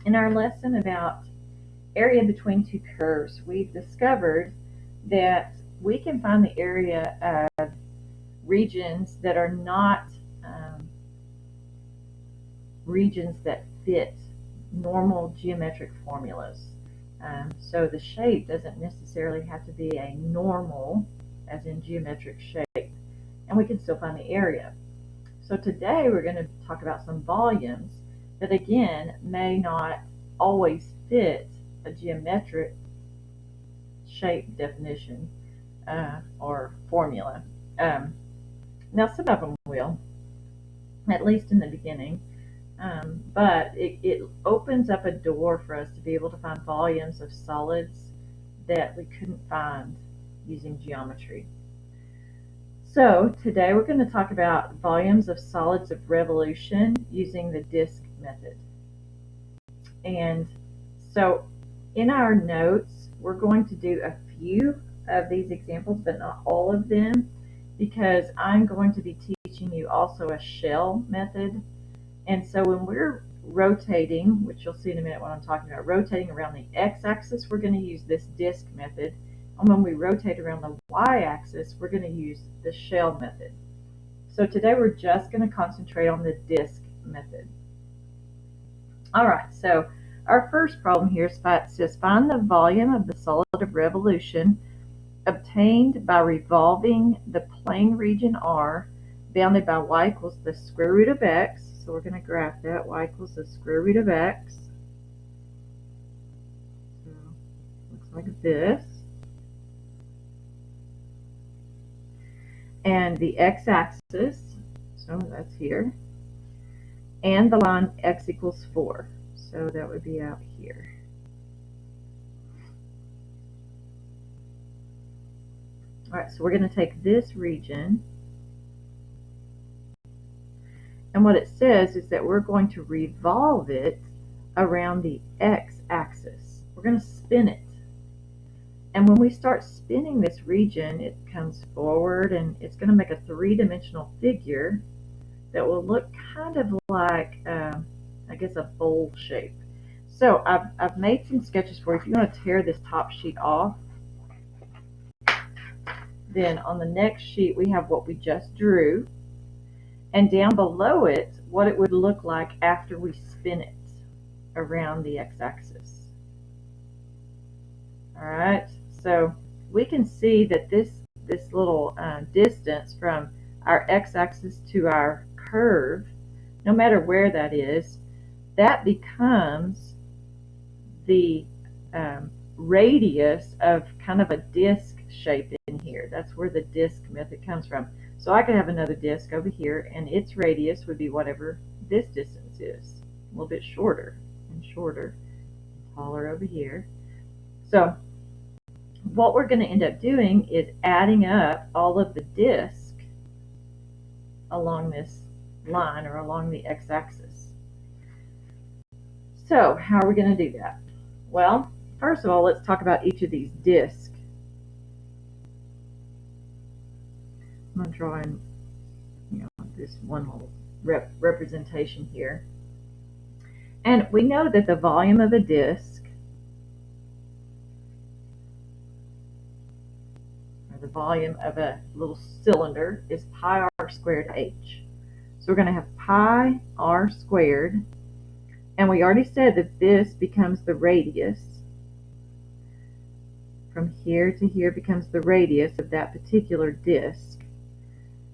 In our lesson about area between two curves, we've discovered that we can find the area of regions that are not regions that fit normal geometric formulas. So the shape doesn't necessarily have to be a normal, as in geometric shape, and we can still find the area. So today we're going to talk about some volumes that again may not always fit a geometric shape definition or formula. Now some of them will, at least in the beginning, but it opens up a door for us to be able to find volumes of solids that we couldn't find using geometry. So today we're going to talk about volumes of solids of revolution using the disk method. And so in our notes, we're going to do a few of these examples, but not all of them, because I'm going to be teaching you also a shell method. And so when we're rotating, which you'll see in a minute what I'm talking about, rotating around the x-axis, we're going to use this disk method. And when we rotate around the y-axis, we're going to use the shell method. So today we're just going to concentrate on the disk method. All right, so our first problem here says find the volume of the solid of revolution obtained by revolving the plane region R bounded by y equals the square root of x. So we're going to graph that. Y equals the square root of x. So looks like this. And the x-axis, so that's here. And the line x equals 4. So that would be out here. All right, so we're going to take this region. And what it says is that we're going to revolve it around the x-axis. We're going to spin it. And when we start spinning this region, it comes forward and it's going to make a three-dimensional figure that will look kind of like, I guess, a bowl shape. So I've made some sketches for you. If you want to tear this top sheet off, then on the next sheet we have what we just drew. And down below it, what it would look like after we spin it around the x-axis. All right, so we can see that this little distance from our x-axis to our curve, no matter where that is, that becomes the radius of kind of a disc shape in here. That's where the disk method comes from. So I could have another disk over here, and its radius would be whatever this distance is, a little bit shorter and shorter, taller over here. So what we're going to end up doing is adding up all of the disk along this line or along the x-axis. So how are we going to do that? Well, first of all, let's talk about each of these disks. I'm going to draw in, this one little representation here. And we know that the volume of a disk, or the volume of a little cylinder, is pi r squared h. So we're going to have pi r squared, and we already said that this becomes the radius. From here to here becomes the radius of that particular disk.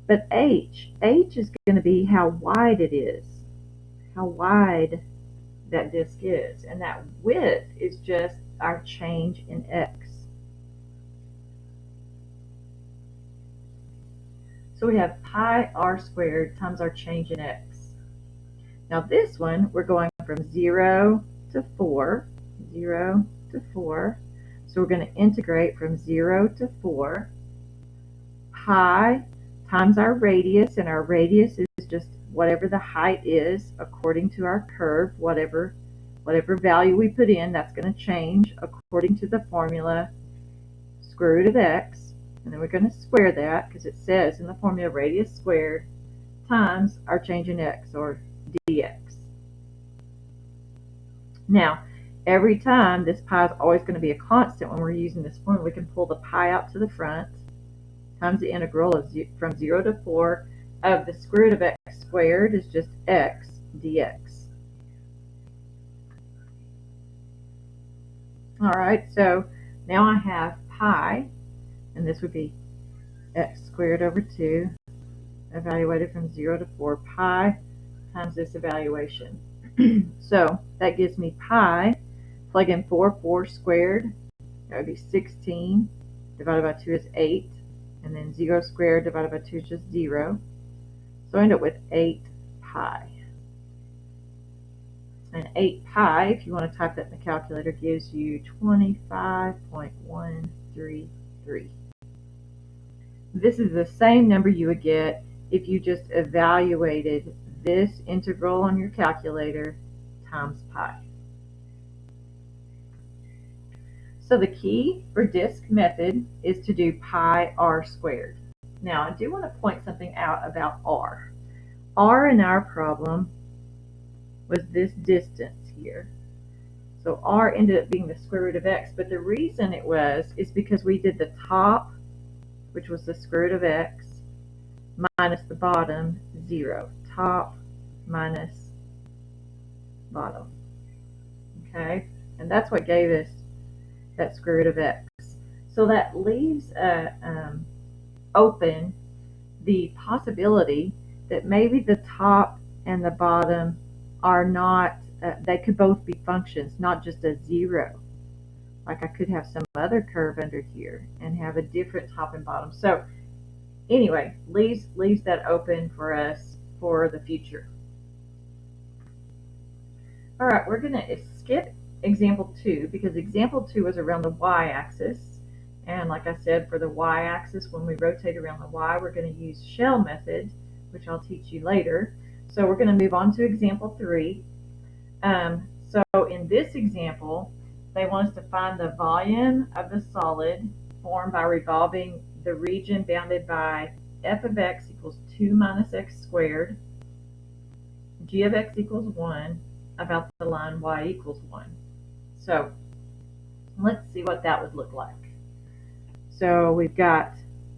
But h is going to be how wide it is, how wide that disk is. And that width is just our change in x. So we have pi r squared times our change in x. Now this one, we're going from 0 to 4, 0 to 4. So we're going to integrate from 0 to 4. Pi times our radius, and our radius is just whatever the height is according to our curve. Whatever value we put in, that's going to change according to the formula square root of x. And then we're going to square that because it says in the formula radius squared times our change in x, or dx. Now, every time this pi is always going to be a constant when we're using this formula, we can pull the pi out to the front times the integral of from 0 to 4 of the square root of x squared is just x dx. All right, so now I have pi, and this would be x squared over 2, evaluated from 0 to 4, pi times this evaluation. So that gives me pi, plug in 4 squared, that would be 16, divided by 2 is 8, and then 0 squared divided by 2 is just 0. So I end up with 8 pi. And 8 pi, if you want to type that in the calculator, gives you 25.133. This is the same number you would get if you just evaluated this integral on your calculator times pi. So the key for disk method is to do pi r squared. Now I do want to point something out about r. R in our problem was this distance here. So r ended up being the square root of x, but the reason it was is because we did the top, which was the square root of x, minus the bottom, 0. Top minus bottom. Okay, and that's what gave us that square root of x. So that leaves open the possibility that maybe the top and the bottom are not, they could both be functions, not just a 0. Like I could have some other curve under here and have a different top and bottom. So anyway, leaves that open for us for the future. All right, we're going to skip example 2 because example 2 was around the y-axis. And like I said, for the y-axis, when we rotate around the y, we're going to use shell method, which I'll teach you later. So we're going to move on to example 3. So in this example, they want us to find the volume of the solid formed by revolving the region bounded by f of x equals 2 minus x squared, g of x equals 1, about the line y equals 1. So let's see what that would look like. So we've got,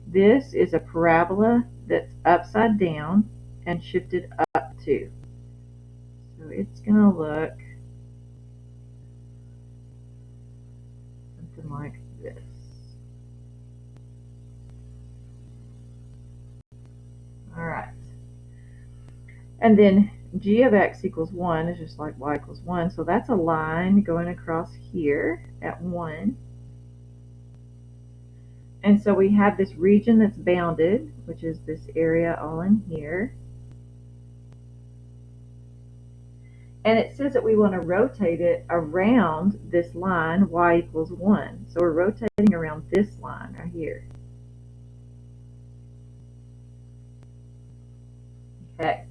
this is a parabola that's upside down and shifted up 2. So it's going to look something like this. All right. And then g of x equals 1 is just like y equals 1. So that's a line going across here at 1. And so we have this region that's bounded, which is this area all in here. And it says that we want to rotate it around this line, y equals 1. So we're rotating around this line right here. Okay.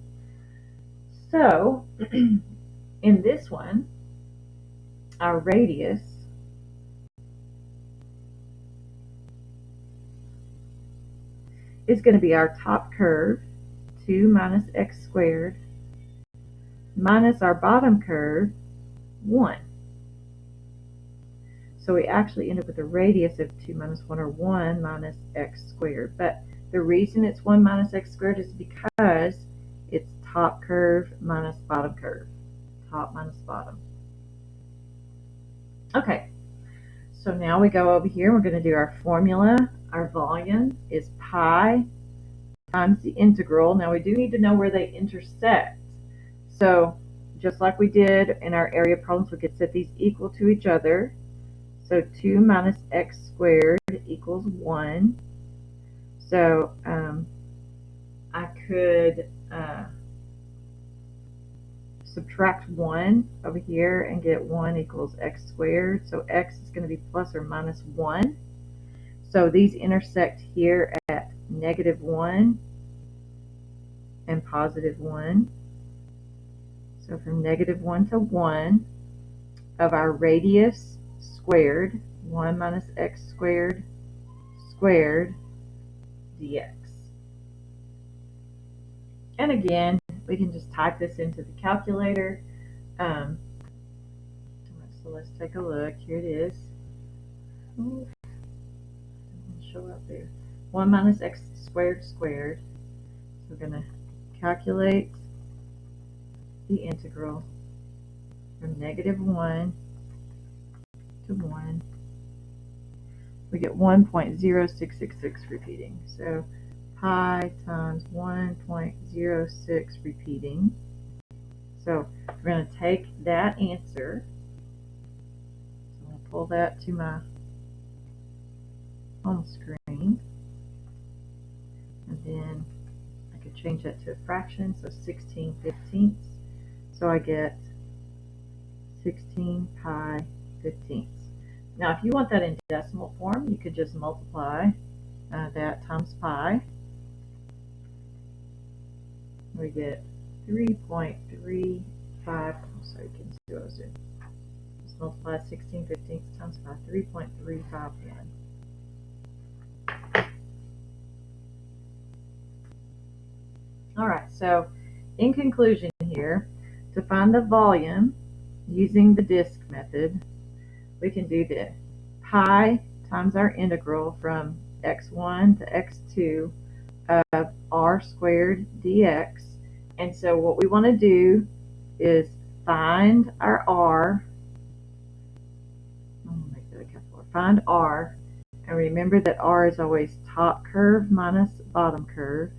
So in this one, our radius is going to be our top curve, 2 minus x squared, minus our bottom curve, 1. So we actually end up with a radius of 2 minus 1, or 1 minus x squared. But the reason it's 1 minus x squared is because it's top curve minus bottom curve. Top minus bottom. Okay, so now we go over here. We're going to do our formula. Our volume is pi times the integral. Now we do need to know where they intersect. So just like we did in our area problems, we could set these equal to each other. So 2 minus x squared equals 1. So I could subtract 1 over here and get 1 equals x squared. So x is going to be plus or minus 1. So these intersect here at negative 1 and positive 1. So from negative 1 to 1 of our radius squared, 1 minus x squared squared dx. And again, we can just type this into the calculator. So let's take a look. Here it is. Ooh, it'll show up there. 1 minus x squared squared. So we're going to calculate the integral from -1 to 1. We get 1.0666 repeating. So pi times 1.06 repeating. So we're going to take that answer. So I'm going to pull that to my home screen. And then I could change that to a fraction, so 16/15. So I get 16 pi 15ths. Now, if you want that in decimal form, you could just multiply that times pi. We get 3.35. I'm sorry, you can see what I was doing. Just multiply 16/15 times pi, 3.351. All right, so in conclusion here, to find the volume using the disk method, we can do the pi times our integral from x1 to x2 of r squared dx. And so what we want to do is find our r. I'm going to make that a capital R. Find r, and remember that r is always top curve minus bottom curve.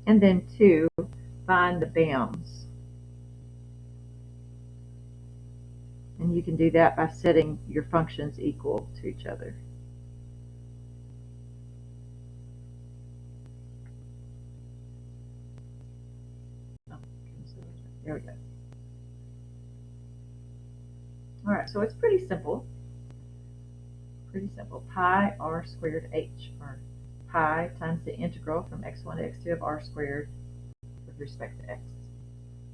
And then 2, find the bounds. And you can do that by setting your functions equal to each other. There we go. All right, so it's pretty simple. Pretty simple. Pi r squared h, or pi times the integral from x1 to x2 of r squared with respect to x.